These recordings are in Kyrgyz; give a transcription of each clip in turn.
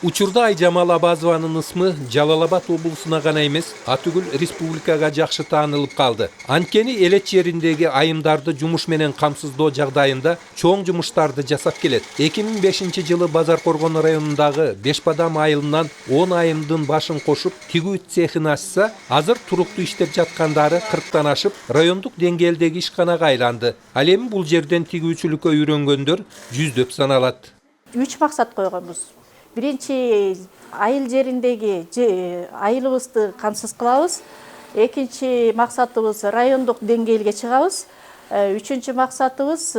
Учурда Айжамал Абазованын ысмы Жалалабад облусуна гана эмес, атүгүл республикага жакшы таанылып калды. Анткени элет жериндеги айымдарды жумуш менен камсыздоо жагдайында чоң жумуштарды жасап келет. 2005-жылы Базаркоргон районундагы Бешбадам айылынан 10 айымдын башын кошуп, тигүү цехин ачса, азыр туруктуу иштеп жаткандары 40тан ашып, райондук деңгээлдеги ишканага айланды. Ал эми бул жерден тигүүчүлүккө үйрөнгөндөр жүздөп саналат. 3 максат койгонбуз. Биринчи айыл жериндеги айылыбызды камсыз кылабыз. Экинчи максатыбыз райондук деңгээлге чыгабыз. Үчүнчү максатыбыз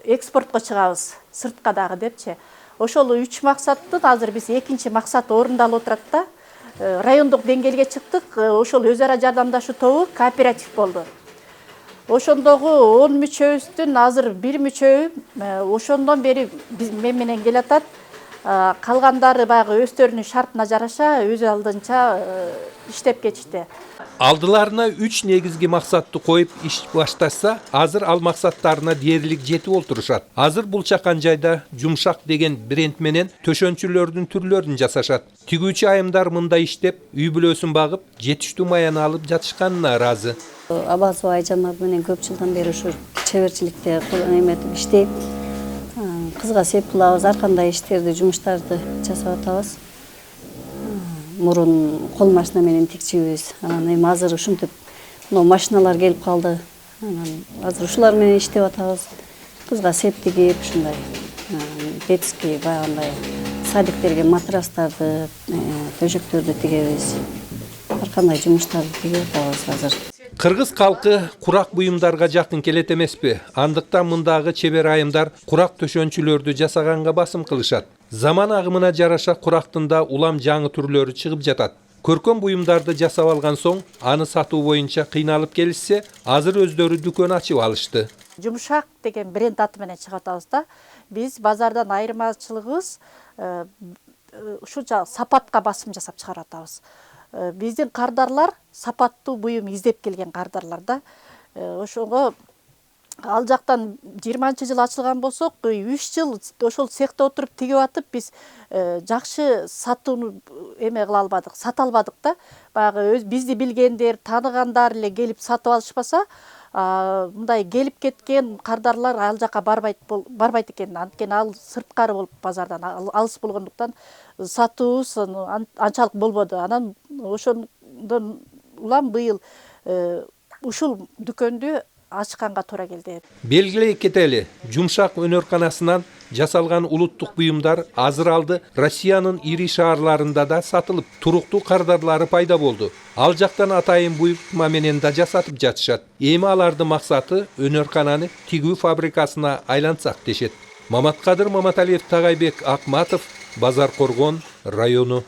экспортко чыгабыз, сыртка дагы депчи. Ошол 3 максаттын азыр биз экинчи максаты орундалып отурат да. Райондук деңгээлге чыктык. Ошол өз ара жардамдашуу тобу кооператив болду. Ошондогу 10 мүчөбүздүн азыр 1 мүчөбү ошондон бери мен менен келатат. Калгандары баягы өздөрүнүн шартына жараша өз алдынча иштеп кетишти. Алдыларына 3 негизги максатты коюп иш башташса, азыр ал максаттарына дээрлик жетип олтурушат. Азыр бул чакан жайда Жумшак деген бренд менен төшөнчүлөрдүн түрлөрүн жасашат. Тигүүчү айымдар мында иштеп, үй бүлөсүн багып, жетиштүү маяны алып жатышканына ыраазы. Абазова Айжамал менен көп жылдан бери ушу чеберчиликте эметип иштейт. Кызга сеп кылабыз, ар кандай иштерди, жумуштарды жасап атабыз. Мурун кол машина менен тикчибиз. Анан эми азыр ушинтип машиналар келип калды. Анан азыр ушулар менен иштеп атабыз. Кызга сеп тигип, ушундай детский баягындай садиктерге матрастарды, төшөктөрдү тигебиз. Ар кандай жумуштарды тигип атабыз азыр. Кыргыз калкы курак буюмдарга жакын келет эмеспи? Андыктан мындагы чебер айымдар курак төшөнчүлөрдү жасаганга басым кылышат. Заман агымына жараша курактын да улам жаңы түрлөрү чыгып жатат. Көркөм буюмдарды жасап алган соң, аны сатуу боюнча кыйналып келишсе, азыр өздөрү дүкөн ачып алышты. Жумшак деген бренд аты менен чыгып атабыз да. Биз базардан айырмачылыгыбыз ушу сапатка басым жасап чыгарып атабыз. Биздин кардарлар сапаттуу буюм издеп келген кардарлар да. Ошого ал жактан 20-жыл ачылган болсок, 3 жыл ошол цехте отуруп тигип атып, биз жакшы сатууну эме кыла албадык, сата албадык да. Баягы бизди билгендер, тааныгандар эле келип сатып алышпаса, мындай келип кеткен кардарлар ал жака барбайт экен. Анткени ал сырткары болуп базардан алыс болгондуктан сатуубуз анчалык болбоду. Анан ошондон улам быйыл ушул дүкөндү ачканга туура келди. Белгилей кетели, Жумшак өнөрканасынан жасалган улуттук буюмдар азыр алды Россиянын ири шаарларында да сатылып, туруктуу кардарлары пайда болду. Ал жактан атайын буюртма менен да жасатып жатышат. Эми алардын максаты өнөркананы тигүү фабрикасына айлантсак дешет. Маматкадыр Маматалиев, Тагайбек Акматов, Базаркоргон району.